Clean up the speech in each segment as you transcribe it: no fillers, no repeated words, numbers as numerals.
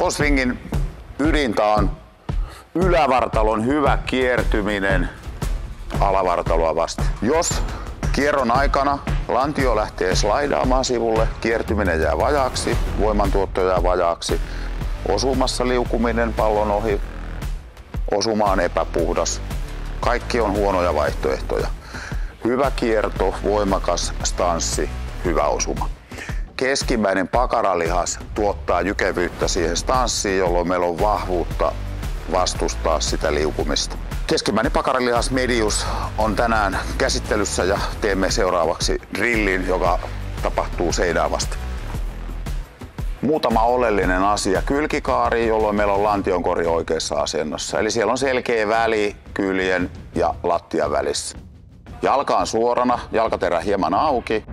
Vipposvingin ydintä on ylävartalon hyvä kiertyminen alavartaloa vasten. Jos kierron aikana lantio lähtee slaidaamaan sivulle, kiertyminen jää vajaaksi, voimantuotto jää vajaaksi, osumassa liukuminen pallon ohi, osuma on epäpuhdas. Kaikki on huonoja vaihtoehtoja. Hyvä kierto, voimakas stanssi, hyvä osuma. Keskimmäinen pakaralihas tuottaa jykevyyttä siihen stanssiin, jolloin meillä on vahvuutta vastustaa sitä liukumista. Keskimmäinen pakaralihas medius on tänään käsittelyssä ja teemme seuraavaksi drillin, joka tapahtuu seinää vasten. Muutama oleellinen asia. Kylkikaari, jolloin meillä on lantionkori oikeassa asennossa. Eli siellä on selkeä väli kyljen ja lattian välissä. Jalka on suorana, jalkaterä hieman auki.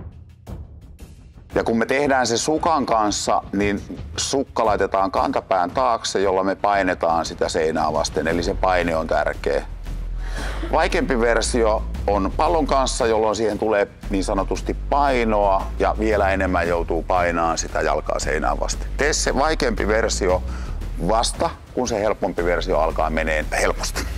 Ja kun me tehdään se sukan kanssa, niin sukka laitetaan kantapään taakse, jolla me painetaan sitä seinää vasten. Eli se paine on tärkeä. Vaikeampi versio on pallon kanssa, jolloin siihen tulee niin sanotusti painoa ja vielä enemmän joutuu painaan sitä jalkaa seinään vasten. Tee se vaikeampi versio vasta, kun se helpompi versio alkaa menee helposti.